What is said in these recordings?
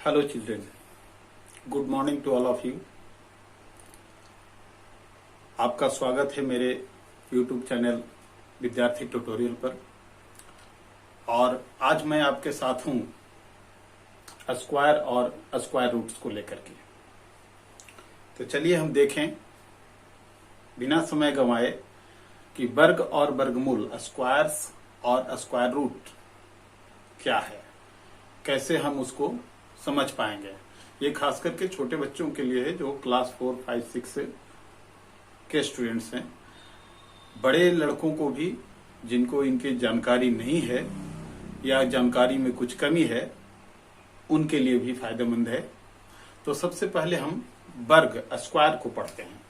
Hello children, good morning to all of you. आपका स्वागत है मेरे YouTube चैनल विद्यार्थी ट्यूटोरियल पर। और आज मैं आपके साथ हूं स्क्वायर और स्क्वायर रूट्स को लेकर के। तो चलिए हम देखें बिना समय गंवाए कि वर्ग और वर्गमूल स्क्वायर्स और स्क्वायर रूट क्या है, कैसे हम उसको समझ पाएंगे। ये खास करके छोटे बच्चों के लिए है जो क्लास 4, 5, 6 के स्टूडेंट्स हैं। बड़े लड़कों को भी जिनको इनकी जानकारी नहीं है या जानकारी में कुछ कमी है, उनके लिए भी फायदेमंद है। तो सबसे पहले हम वर्ग स्क्वायर को पढ़ते हैं।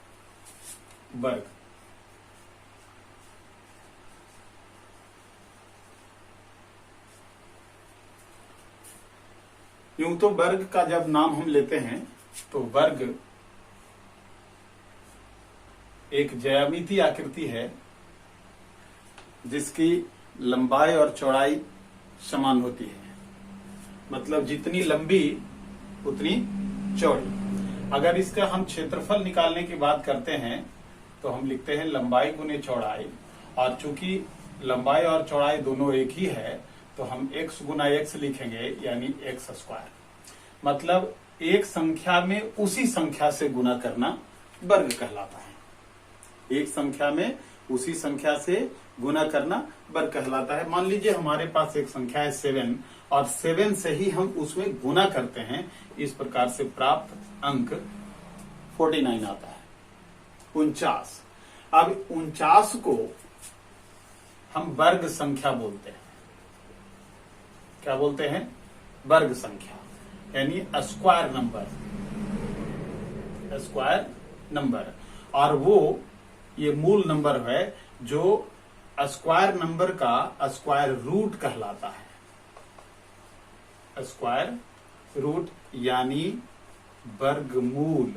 वर्ग यूं तो वर्ग का जब नाम हम लेते हैं तो वर्ग एक ज्यामितीय आकृति है जिसकी लंबाई और चौड़ाई समान होती है। मतलब जितनी लंबी उतनी चौड़ी। अगर इसका हम क्षेत्रफल निकालने की बात करते हैं तो हम लिखते हैं लंबाई गुने चौड़ाई, और चूंकि लंबाई और चौड़ाई दोनों एक ही है तो हम x गुना x लिखेंगे, यानी x स्क्वायर। मतलब एक संख्या में उसी संख्या से गुना करना वर्ग कहलाता है। एक संख्या में उसी संख्या से गुना करना वर्ग कहलाता है। मान लीजिए हमारे पास एक संख्या है 7 और 7 से ही हम उसमें गुना करते हैं। इस प्रकार से प्राप्त अंक 49 आता है, 49। अब 49 को हम वर्ग संख्या बोलते हैं। क्या बोलते हैं? वर्ग संख्या, यानी स्क्वायर नंबर। स्क्वायर नंबर, और वो ये मूल नंबर है जो स्क्वायर नंबर का स्क्वायर रूट कहलाता है। स्क्वायर रूट यानी वर्गमूल,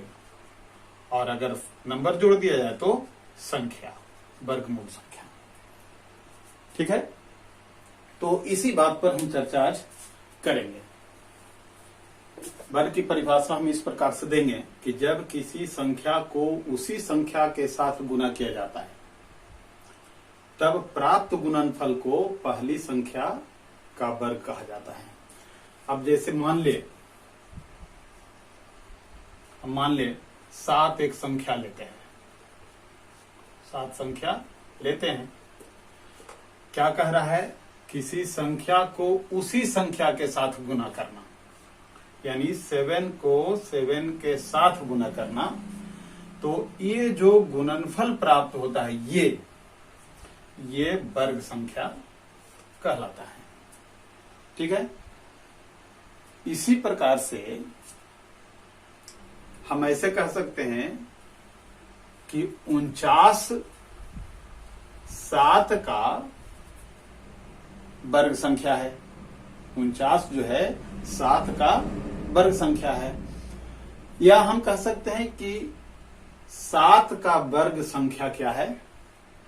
और अगर नंबर जोड़ दिया जाए तो संख्या, वर्गमूल संख्या। ठीक है, तो इसी बात पर हम चर्चा आज करेंगे। वर्ग की परिभाषा हम इस प्रकार से देंगे कि जब किसी संख्या को उसी संख्या के साथ गुना किया जाता है तब प्राप्त गुणनफल को पहली संख्या का वर्ग कहा जाता है। अब जैसे मान ले 7 एक संख्या लेते हैं, 7 संख्या लेते हैं। क्या कह रहा है? किसी संख्या को उसी संख्या के साथ गुना करना, यानी 7 को 7 के साथ गुना करना। तो ये जो गुणनफल प्राप्त होता है ये वर्ग संख्या कहलाता है। ठीक है, इसी प्रकार से हम ऐसे कह सकते हैं कि 49 7 का वर्ग संख्या है। 49 जो है 7 का वर्ग संख्या है। या हम कह सकते हैं कि 7 का वर्ग संख्या क्या है?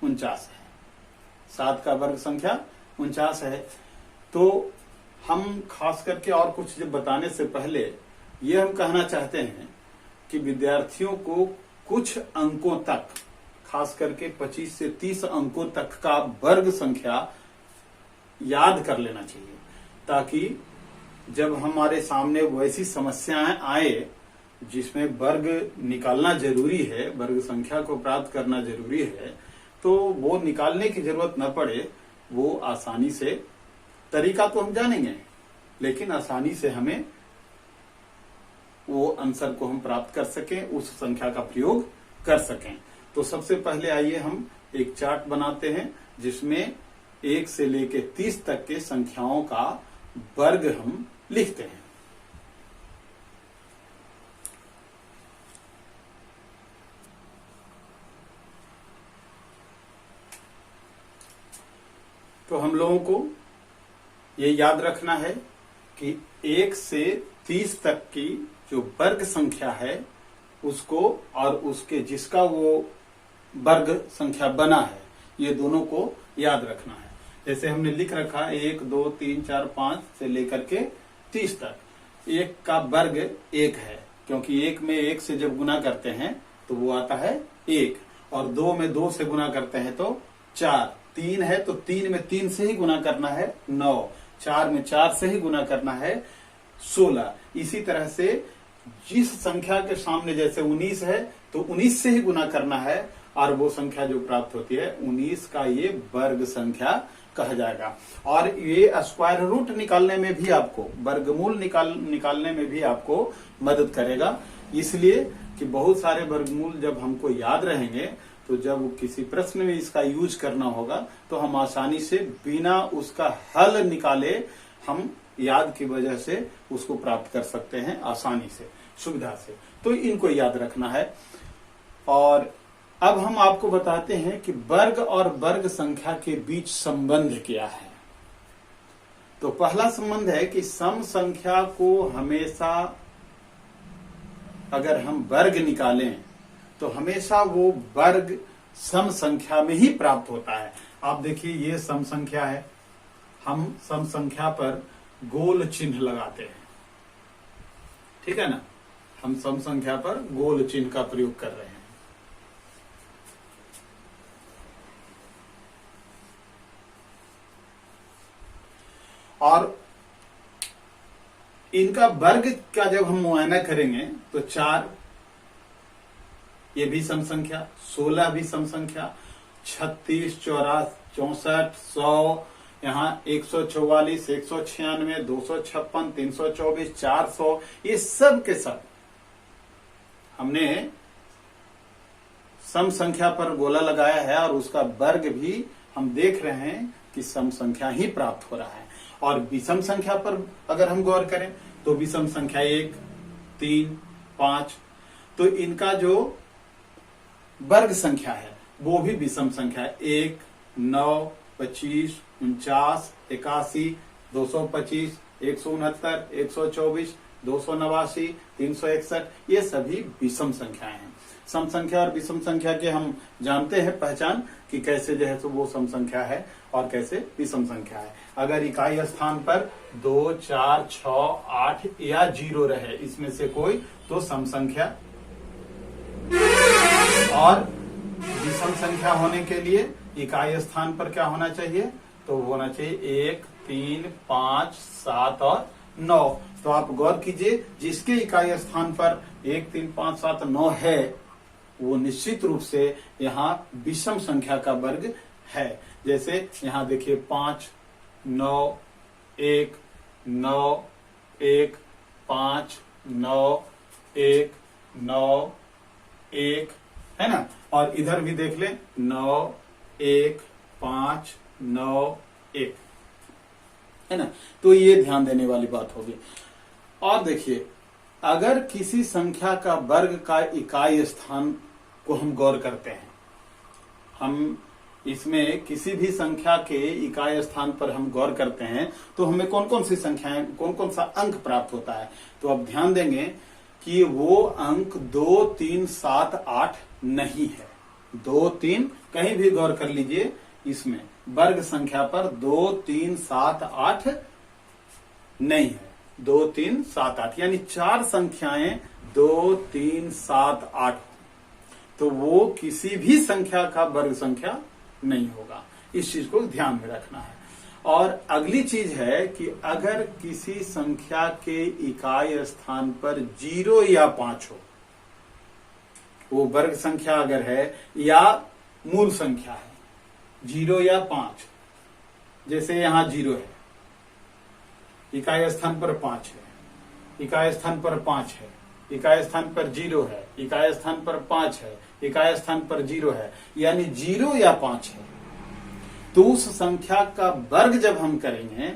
49 है। 7 का वर्ग संख्या 49 है। तो हम खास करके और कुछ जब बताने से पहले ये हम कहना चाहते हैं कि विद्यार्थियों को कुछ अंकों तक, खास करके 25 से 30 अंकों तक का वर्ग संख्या याद कर लेना चाहिए, ताकि जब हमारे सामने वैसी समस्याएं आए जिसमें वर्ग निकालना जरूरी है, वर्ग संख्या को प्राप्त करना जरूरी है, तो वो निकालने की जरूरत न पड़े। वो आसानी से, तरीका तो हम जानेंगे लेकिन आसानी से हमें वो आंसर को हम प्राप्त कर सकें, उस संख्या का प्रयोग कर सकें। तो सबसे पहले आइए हम एक चार्ट बनाते हैं जिसमें 1 से लेकर 30 तक के संख्याओं का वर्ग हम लिखते हैं। तो हम लोगों को ये याद रखना है कि 1 से 30 तक की जो वर्ग संख्या है उसको और उसके जिसका वो वर्ग संख्या बना है, ये दोनों को याद रखना है। जैसे हमने लिख रखा 1, 2, 3, 4, 5 से लेकर के 30 तक। 1 का वर्ग 1 है, क्योंकि 1 में 1 से जब गुना करते हैं तो वो आता है 1, और 2 में 2 से गुना करते हैं तो 4, 3 है तो 3 में 3 से ही गुना करना है 9, 4 में 4 से ही गुना करना है 16। इसी तरह से जिस संख्या के सामने जैसे 19 है तो 19 से ही गुना करना है, और वो संख्या जो प्राप्त होती है 19 का ये वर्ग संख्या कहा जाएगा। और ये स्क्वायर रूट निकालने में भी आपको, वर्गमूल निकालने में भी आपको मदद करेगा, इसलिए कि बहुत सारे वर्गमूल जब हमको याद रहेंगे तो जब किसी प्रश्न में इसका यूज करना होगा तो हम आसानी से बिना उसका हल निकाले हम याद की वजह से उसको प्राप्त कर सकते हैं आसानी से, सुविधा से। तो इनको याद रखना है। और अब हम आपको बताते हैं कि वर्ग और वर्ग संख्या के बीच संबंध क्या है। तो पहला संबंध है कि सम संख्या को हमेशा अगर हम वर्ग निकालें तो हमेशा वो वर्ग सम संख्या में ही प्राप्त होता है। आप देखिए ये सम संख्या है, हम सम संख्या पर गोल चिन्ह लगाते हैं, ठीक है ना, हम सम संख्या पर गोल चिन्ह का प्रयोग कर रहे हैं। और इनका वर्ग का जब हम मुआयना करेंगे तो 4 ये भी सम संख्या, 16 भी सम संख्या, 36, 64, 100, यहाँ 144, 196, 256, 324, 400, ये सब के सब हमने सम संख्या पर गोला लगाया है, और उसका वर्ग भी हम देख रहे हैं कि सम संख्या ही प्राप्त हो रहा है। और विषम संख्या पर अगर हम गौर करें तो विषम संख्या 1, 3, 5, तो इनका जो वर्ग संख्या है वो भी विषम संख्या है। 1, 9, 25, 49, 81, 225, 169, 124, 289, 361, ये सभी विषम संख्याएं हैं। सम संख्या और विषम संख्या के हम जानते हैं पहचान कि कैसे जो है तो वो सम संख्या है और कैसे विषम संख्या है। अगर इकाई स्थान पर 2, 4, 6, 8 या 0 रहे इसमें से कोई तो सम संख्या, और विषम संख्या होने के लिए इकाई स्थान पर क्या होना चाहिए, तो होना चाहिए 1, 3, 5, 7 और 9। तो आप गौर कीजिए जिसके इकाई स्थान पर 1, 3, 5, 7, 9 है वो निश्चित रूप से यहाँ विषम संख्या का वर्ग है। जैसे यहाँ देखिए 5, 9, 1, 9, 1, 5, 9, 1, 9, 1, है ना। और इधर भी देख लें 9, 1, 5, 9, 1, है ना। तो ये ध्यान देने वाली बात होगी। और देखिए अगर किसी संख्या का वर्ग का इकाई स्थान को हम गौर करते हैं, हम इसमें किसी भी संख्या के इकाई स्थान पर हम गौर करते हैं तो हमें कौन कौन सी संख्याएं, कौन कौन सा अंक प्राप्त होता है। तो अब ध्यान देंगे कि वो अंक 2, 3, 7, 8 नहीं है। 2, 3 कहीं भी गौर कर लीजिए, इसमें वर्ग संख्या पर 2, 3, 7, 8 नहीं है। 2, 3, 7, 8 यानी 4 संख्याएं 2, 3, 7, 8, तो वो किसी भी संख्या का वर्ग संख्या नहीं होगा। इस चीज को ध्यान में रखना है। और अगली चीज है कि अगर किसी संख्या के इकाई स्थान पर 0 या 5 हो, वो वर्ग संख्या अगर है या मूल संख्या है, 0 या 5, जैसे यहां 0 है, इकाई स्थान पर 5 है, इकाई स्थान पर 5 है, इकाई स्थान पर 0 है, इकाई स्थान पर 5 है, इकाई स्थान पर 0 है, यानी 0 या 5 है, तो उस संख्या का वर्ग जब हम करेंगे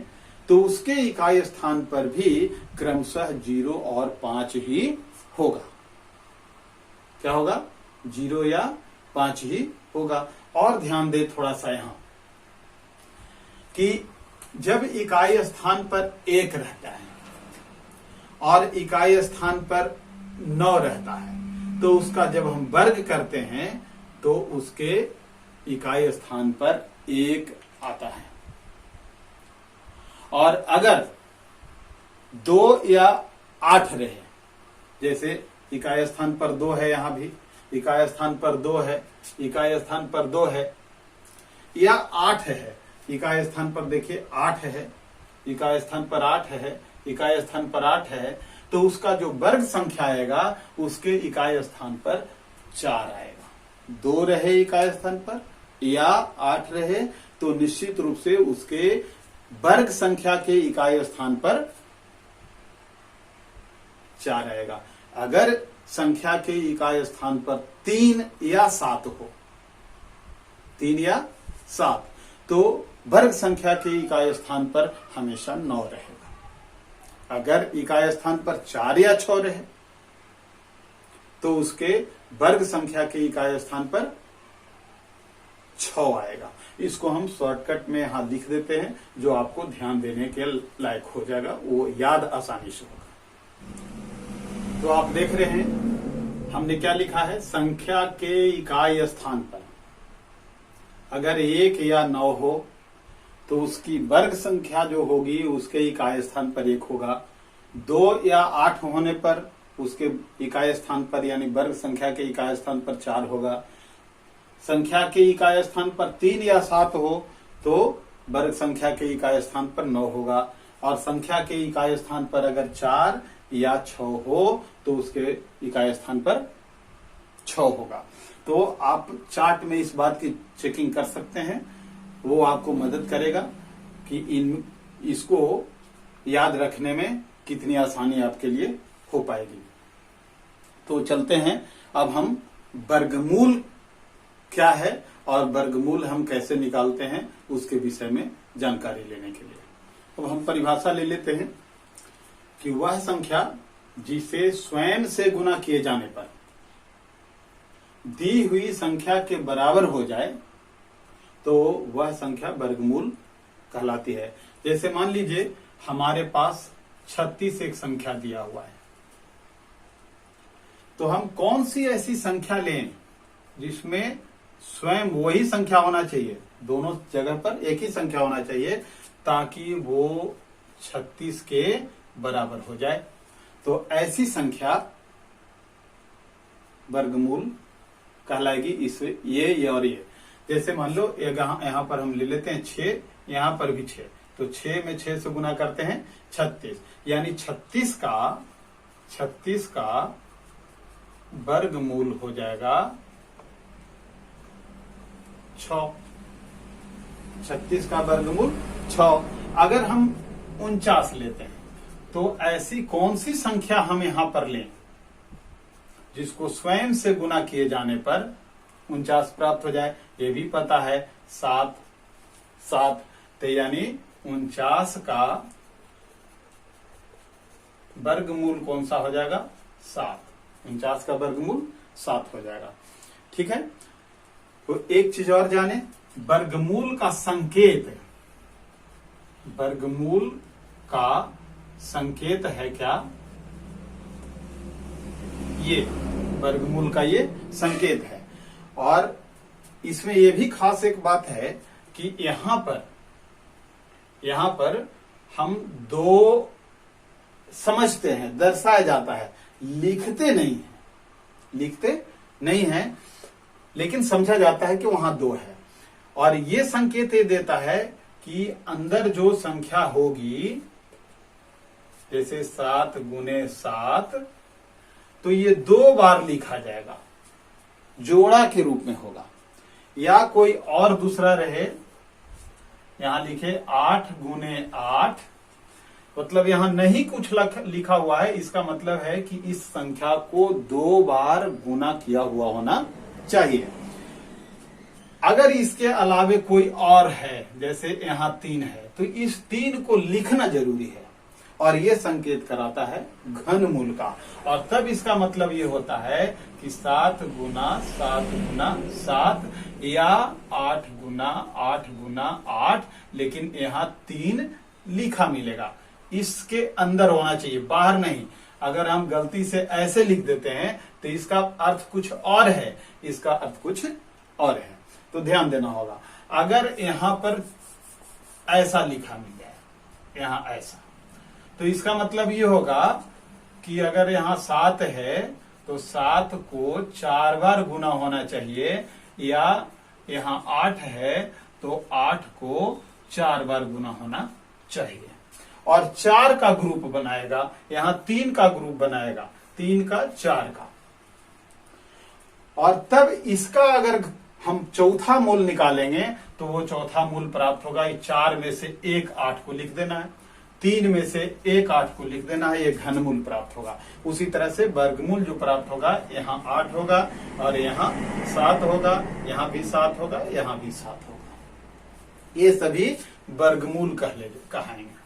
तो उसके इकाई स्थान पर भी क्रमशः 0 और 5 ही होगा। क्या होगा? 0 या 5 ही होगा। और ध्यान दे थोड़ा सा यहां कि जब इकाई स्थान पर 1 रहता है और इकाई स्थान पर 9 रहता है तो उसका जब हम वर्ग करते हैं तो उसके इकाई स्थान पर 1 आता है। और अगर 2 या 8 रहे, जैसे इकाई स्थान पर 2 है, यहां भी इकाई स्थान पर 2 है, इकाई स्थान पर 2 है, या 8 है, इकाई स्थान पर देखिए 8 है, इकाई स्थान पर 8 है, इकाई स्थान पर 8 है, तो उसका जो वर्ग संख्या आएगा उसके इकाई स्थान पर 4 आएगा। 2 रहे इकाई स्थान पर या 8 रहे तो निश्चित रूप से उसके वर्ग संख्या के इकाई स्थान पर 4 आएगा। अगर संख्या के इकाई स्थान पर 3 या 7 हो, 3 या 7, तो वर्ग संख्या के इकाई स्थान पर हमेशा 9 रहेगा। अगर इकाई स्थान पर 4 या 6 रहे तो उसके वर्ग संख्या के इकाई स्थान पर 6 आएगा। इसको हम शॉर्टकट में यहां लिख देते हैं, जो आपको ध्यान देने के लायक हो जाएगा, वो याद आसानी से होगा। तो आप देख रहे हैं हमने क्या लिखा है, संख्या के इकाई स्थान पर अगर 1 या 9 हो तो उसकी वर्ग संख्या जो होगी उसके इकाई स्थान पर 1 होगा। 2 या 8 होने पर उसके इकाई स्थान पर यानी वर्ग संख्या के इकाई स्थान पर 4 होगा। संख्या के इकाई स्थान पर 3 या 7 हो तो वर्ग संख्या के इकाई स्थान पर 9 होगा, और संख्या के इकाई स्थान पर अगर 4 या 6 हो तो उसके इकाई स्थान पर 6 होगा। तो आप चार्ट में इस बात की चेकिंग कर सकते हैं, वो आपको मदद करेगा कि इसको याद रखने में कितनी आसानी आपके लिए हो पाएगी। तो चलते हैं, अब हम वर्गमूल क्या है और वर्गमूल हम कैसे निकालते हैं उसके विषय में जानकारी लेने के लिए। अब हम परिभाषा ले लेते हैं कि वह संख्या जिसे स्वयं से गुना किए जाने पर दी हुई संख्या के बराबर हो जाए तो वह संख्या वर्गमूल कहलाती है। जैसे मान लीजिए हमारे पास 36 एक संख्या दिया हुआ है, तो हम कौन सी ऐसी संख्या लें जिसमें स्वयं वही संख्या होना चाहिए, दोनों जगह पर एक ही संख्या होना चाहिए ताकि वो 36 के बराबर हो जाए। तो ऐसी संख्या वर्गमूल कहलाएगी। इससे ये और ये, जैसे मान लो यहां पर हम ले लेते हैं 6, यहां पर भी 6, तो 6 में 6 से गुना करते हैं 36, यानी 36 का वर्गमूल हो जाएगा 6। 36 का वर्गमूल 6। अगर हम 49 लेते हैं तो ऐसी कौन सी संख्या हम यहां पर लें जिसको स्वयं से गुना किए जाने पर 49 प्राप्त हो जाए। ये भी पता है 7, तो यानी 49 का वर्गमूल कौन सा हो जाएगा, 7। 49 का वर्गमूल 7 हो जाएगा। ठीक है, तो एक चीज और जाने, वर्गमूल का संकेत, वर्गमूल का संकेत है क्या, ये वर्गमूल का ये संकेत है। और इसमें यह भी खास एक बात है कि यहां पर हम 2 समझते हैं, दर्शाया जाता है, लिखते नहीं है, लेकिन समझा जाता है कि वहां 2 है। और ये संकेत ये देता है कि अंदर जो संख्या होगी, जैसे 7 गुने 7, तो ये 2 बार लिखा जाएगा, जोड़ा के रूप में होगा। या कोई और दूसरा रहे, यहां लिखे 8 गुने 8, मतलब यहां नहीं कुछ लिखा हुआ है, इसका मतलब है कि इस संख्या को 2 बार गुना किया हुआ होना चाहिए। अगर इसके अलावे कोई और है, जैसे यहां 3 है, तो इस 3 को लिखना जरूरी है, और यह संकेत कराता है घनमूल का। और तब इसका मतलब ये होता है कि 7 गुना 7 या 8 गुना 8, लेकिन यहां 3 लिखा मिलेगा, इसके अंदर होना चाहिए, बाहर नहीं। अगर हम गलती से ऐसे लिख देते हैं तो इसका अर्थ कुछ और है, इसका अर्थ कुछ और है, तो ध्यान देना होगा। अगर यहां पर ऐसा लिखा मिल जाए, यहां ऐसा, तो इसका मतलब ये होगा कि अगर यहाँ 7 है तो 7 को 4 बार गुना होना चाहिए, या यहाँ 8 है तो 8 को 4 बार गुना होना चाहिए। और 4 का ग्रुप बनाएगा, यहाँ 3 का ग्रुप बनाएगा, 3 का 4 का। और तब इसका अगर हम चौथा मूल निकालेंगे तो वो चौथा मूल प्राप्त होगा। 4 में से एक 8 को लिख देना है, 3 में से एक 8 को लिख देना है, ये घनमूल प्राप्त होगा। उसी तरह से वर्गमूल जो प्राप्त होगा, यहाँ 8 होगा और यहाँ 7 होगा, यहाँ भी 7 होगा, यहाँ भी 7 होगा। ये सभी वर्गमूल कहेंगे।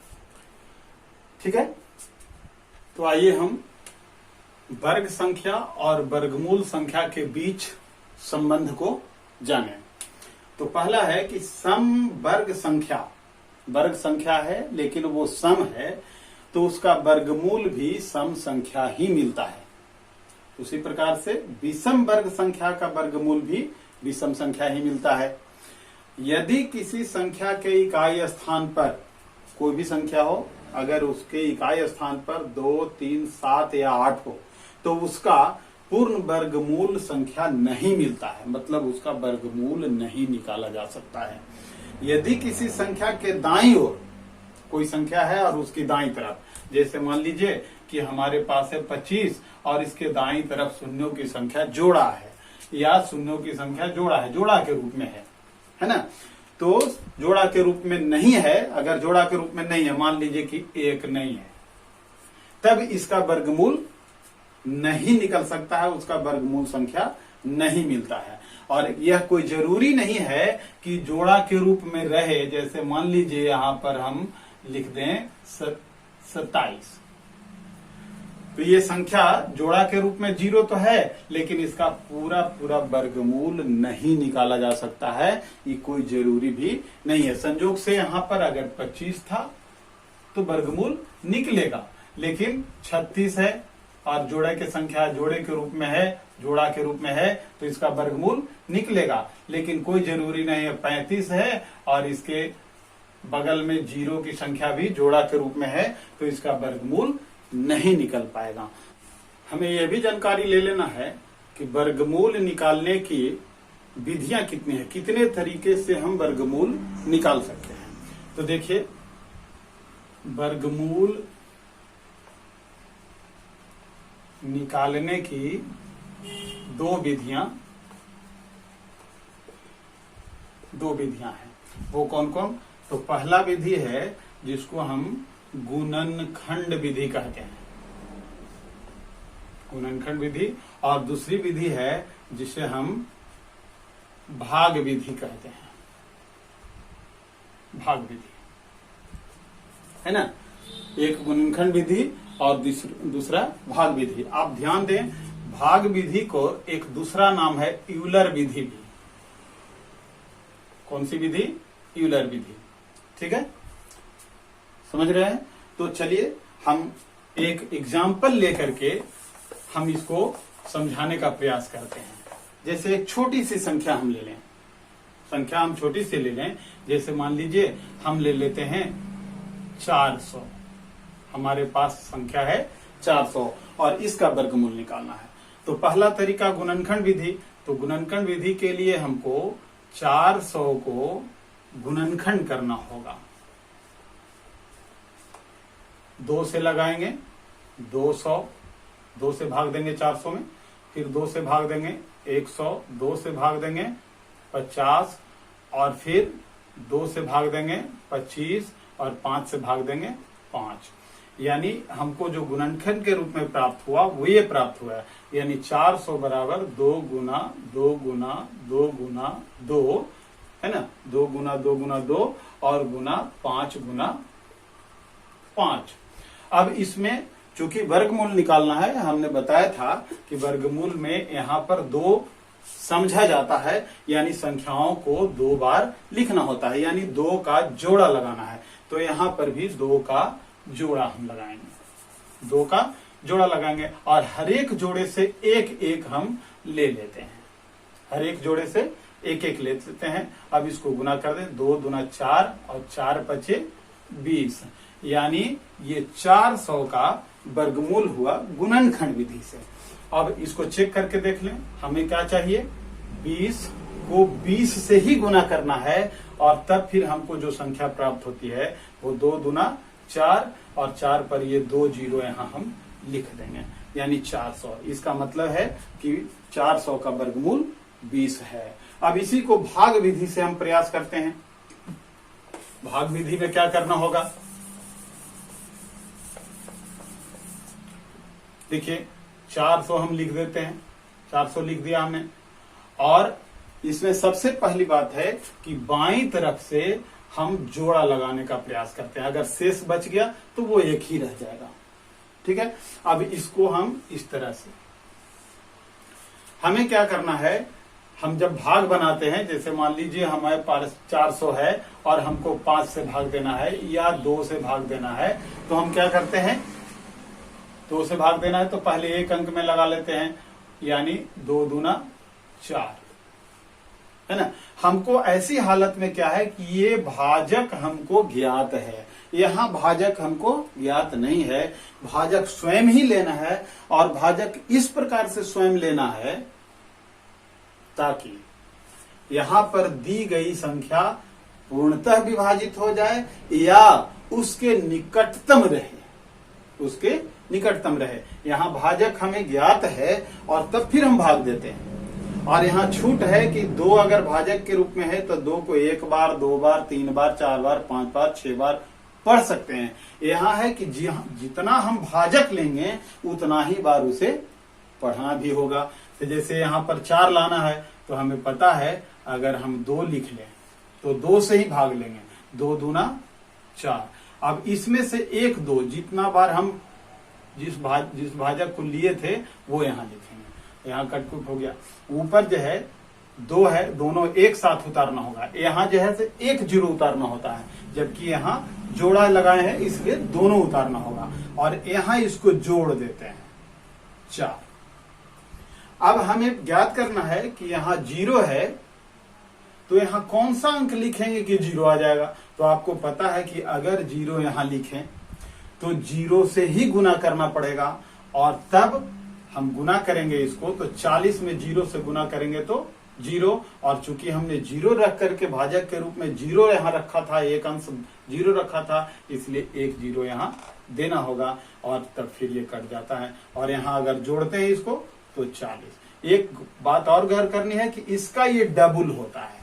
ठीक है, तो आइए हम वर्ग संख्या और वर्गमूल संख्या के बीच संबंध को जाने। तो पहला है कि सम वर्ग संख्या, वर्ग संख्या है लेकिन वो सम है, तो उसका वर्गमूल भी सम संख्या ही मिलता है। उसी प्रकार से विषम वर्ग संख्या का वर्गमूल भी विषम संख्या ही मिलता है। यदि किसी संख्या के इकाई स्थान पर कोई भी संख्या हो, अगर उसके इकाई स्थान पर 2, 3, 7 या 8 हो, तो उसका पूर्ण वर्गमूल संख्या नहीं मिलता है, मतलब उसका वर्गमूल नहीं निकाला जा सकता है। यदि किसी संख्या के दाईं ओर कोई संख्या है और उसकी दाईं तरफ, जैसे मान लीजिए कि हमारे पास है 25 और इसके दाईं तरफ शून्यों की संख्या जोड़ा है, या शून्यों की संख्या जोड़ा है, जोड़ा के रूप में है ना। तो जोड़ा के रूप में नहीं है, अगर जोड़ा के रूप में नहीं है, मान लीजिए कि 1 नहीं है, तब इसका वर्गमूल नहीं निकल सकता है, उसका वर्गमूल संख्या नहीं मिलता है। और यह कोई जरूरी नहीं है कि जोड़ा के रूप में रहे। जैसे मान लीजिए यहां पर हम लिख दें 27, तो ये संख्या जोड़ा के रूप में 0 तो है, लेकिन इसका पूरा पूरा वर्गमूल नहीं निकाला जा सकता है, ये कोई जरूरी भी नहीं है। संयोग से यहां पर अगर 25 था तो वर्गमूल निकलेगा, लेकिन 36 है और जोड़े की संख्या जोड़े के रूप में है, जोड़ा के रूप में है, तो इसका वर्गमूल निकलेगा। लेकिन कोई जरूरी नहीं है, 35 है और इसके बगल में 0 की संख्या भी जोड़ा के रूप में है, तो इसका वर्गमूल नहीं निकल पाएगा। हमें यह भी जानकारी ले लेना है कि वर्गमूल निकालने की विधियां कितनी है, कितने तरीके से हम वर्गमूल निकाल सकते हैं। तो देखिए, वर्गमूल निकालने की 2 विधियां हैं। वो कौन कौन? तो पहला विधि है जिसको हम गुणनखंड विधि कहते हैं, गुणनखंड विधि। और दूसरी विधि है जिसे हम भाग विधि कहते हैं, भाग विधि, है ना। एक गुणनखंड विधि और दूसरा भाग विधि। आप ध्यान दें, भाग विधि को एक दूसरा नाम है यूलर विधि भी। कौन सी विधि? यूलर विधि। ठीक है, समझ रहे हैं? तो चलिए हम एक एग्जाम्पल लेकर के हम इसको समझाने का प्रयास करते हैं। जैसे एक छोटी सी संख्या हम ले लें, संख्या हम छोटी सी ले लें। जैसे मान लीजिए हम ले लेते हैं 400, हमारे पास संख्या है 400 और इसका वर्गमूल निकालना है। तो पहला तरीका गुणनखंड विधि। तो गुणनखंड विधि के लिए हमको 400 को गुणनखंड करना होगा। 2 से लगाएंगे 200, 2 से भाग देंगे 400 में, फिर 2 से भाग देंगे 100, 2 से भाग देंगे 50 और फिर 2 से भाग देंगे 25 और 5 से भाग देंगे 5। यानी हमको जो गुणनखंड के रूप में प्राप्त हुआ वो ये प्राप्त हुआ है, यानी 400 बराबर 2 गुना 2 गुना 2 गुना 2, है ना, 2 गुना 2 गुना 2 और गुना 5 गुना 5। अब इसमें चूंकि वर्गमूल निकालना है, हमने बताया था कि वर्गमूल में यहाँ पर 2 समझा जाता है, यानी संख्याओं को 2 बार लिखना होता है, यानी 2 का जोड़ा लगाना है। तो यहाँ पर भी 2 का जोड़ा हम लगाएंगे, 2 का जोड़ा लगाएंगे और हर एक जोड़े से एक एक हम ले लेते हैं, हर एक जोड़े से एक एक ले लेते हैं। अब इसको गुना कर दें, 2 दूना 4 और 4 पचे 20, यानी ये 400 का वर्गमूल हुआ गुणनखंड विधि से। अब इसको चेक करके देख लें, हमें क्या चाहिए, 20 को 20 से ही गुना करना है और तब फिर हमको जो संख्या प्राप्त होती है वो 2 दूना 4 और 4 पर ये 2 जीरो यहाँ हम लिख देंगे, यानी 400। इसका मतलब है कि 400 का वर्गमूल 20 है। अब इसी को भाग विधि से हम प्रयास करते हैं। भाग विधि में क्या करना होगा, देखिए 400 हम लिख देते हैं, 400 लिख दिया हमने। और इसमें सबसे पहली बात है कि बाईं तरफ से हम जोड़ा लगाने का प्रयास करते हैं। अगर शेष बच गया तो वो एक ही रह जाएगा, ठीक है। अब इसको हम इस तरह से, हमें क्या करना है, हम जब भाग बनाते हैं, जैसे मान लीजिए हमारे पास 400 है और हमको 5 से भाग देना है या 2 से भाग देना है, तो हम क्या करते हैं, 2 से भाग देना है तो पहले एक अंक में लगा लेते हैं, यानी 2 दूना 4, है ना। हमको ऐसी हालत में क्या है कि ये भाजक हमको ज्ञात है, यहाँ भाजक हमको ज्ञात नहीं है, भाजक स्वयं ही लेना है। और भाजक इस प्रकार से स्वयं लेना है ताकि यहां पर दी गई संख्या पूर्णतः विभाजित हो जाए या उसके निकटतम रहे, उसके निकटतम रहे। यहां भाजक हमें ज्ञात है और तब फिर हम भाग देते हैं। और यहाँ छूट है कि 2 अगर भाजक के रूप में है तो 2 को 1 बार, 2 बार, 3 बार, 4 बार, 5 बार, 6 बार पढ़ सकते हैं। यहाँ है कि जितना हम भाजक लेंगे उतना ही बार उसे पढ़ना भी होगा। तो जैसे यहाँ पर 4 लाना है तो हमें पता है अगर हम 2 लिख लें तो 2 से ही भाग लेंगे, 2 दूना 4। अब इसमें से 1 2 जितना बार हम जिस भाजक को लिए थे वो यहाँ लिखेंगे। यहाँ कटकुट हो गया। ऊपर जो है 2 है, दोनों एक साथ उतारना होगा। यहाँ जो है से 1 जीरो उतारना होता है, जबकि यहाँ जोड़ा लगाए हैं इसलिए दोनों उतारना होगा। और यहाँ इसको जोड़ देते हैं 4। अब हमें ज्ञात करना है कि यहाँ 0 है तो यहाँ कौन सा अंक लिखेंगे कि 0 आ जाएगा। तो आपको पता है कि अगर 0 यहाँ लिखें तो 0 से ही गुना करना पड़ेगा और तब हम गुना करेंगे इसको, तो 40 में 0 से गुना करेंगे तो 0। और चूंकि हमने 0 रख करके भाजक के रूप में 0 यहाँ रखा था, एक अंश 0 रखा था, इसलिए 1 0 यहाँ देना होगा और तब फिर ये कट जाता है। और यहाँ अगर जोड़ते हैं इसको तो 40। एक बात और गौर करनी है कि इसका ये डबल होता है,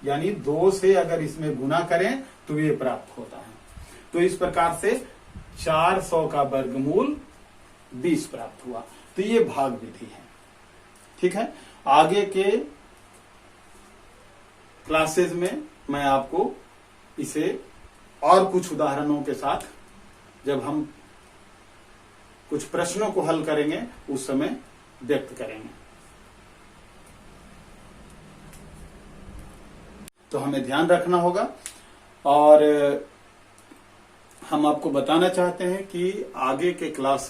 यानी 2 से अगर इसमें गुना करें तो ये प्राप्त होता है। तो इस प्रकार से 400 का वर्गमूल 20 प्राप्त हुआ। तो ये भाग विधि है, ठीक है। आगे के क्लासेस में मैं आपको इसे और कुछ उदाहरणों के साथ, जब हम कुछ प्रश्नों को हल करेंगे उस समय व्यक्त करेंगे। तो हमें ध्यान रखना होगा। और हम आपको बताना चाहते हैं कि आगे के क्लास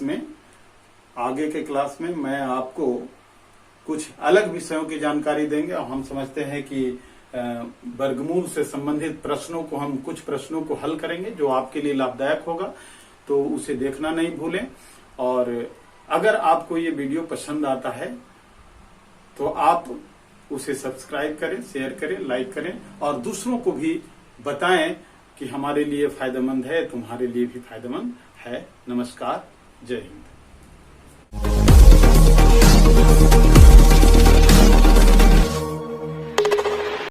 में मैं आपको कुछ अलग विषयों की जानकारी देंगे। और हम समझते हैं कि वर्गमूल से संबंधित प्रश्नों को, हम कुछ प्रश्नों को हल करेंगे जो आपके लिए लाभदायक होगा, तो उसे देखना नहीं भूलें। और अगर आपको ये वीडियो पसंद आता है तो आप उसे सब्सक्राइब करें, शेयर करें, लाइक करें और दूसरों को भी बताएं कि हमारे लिए फायदेमंद है, तुम्हारे लिए भी फायदेमंद है। नमस्कार, जय हिंद।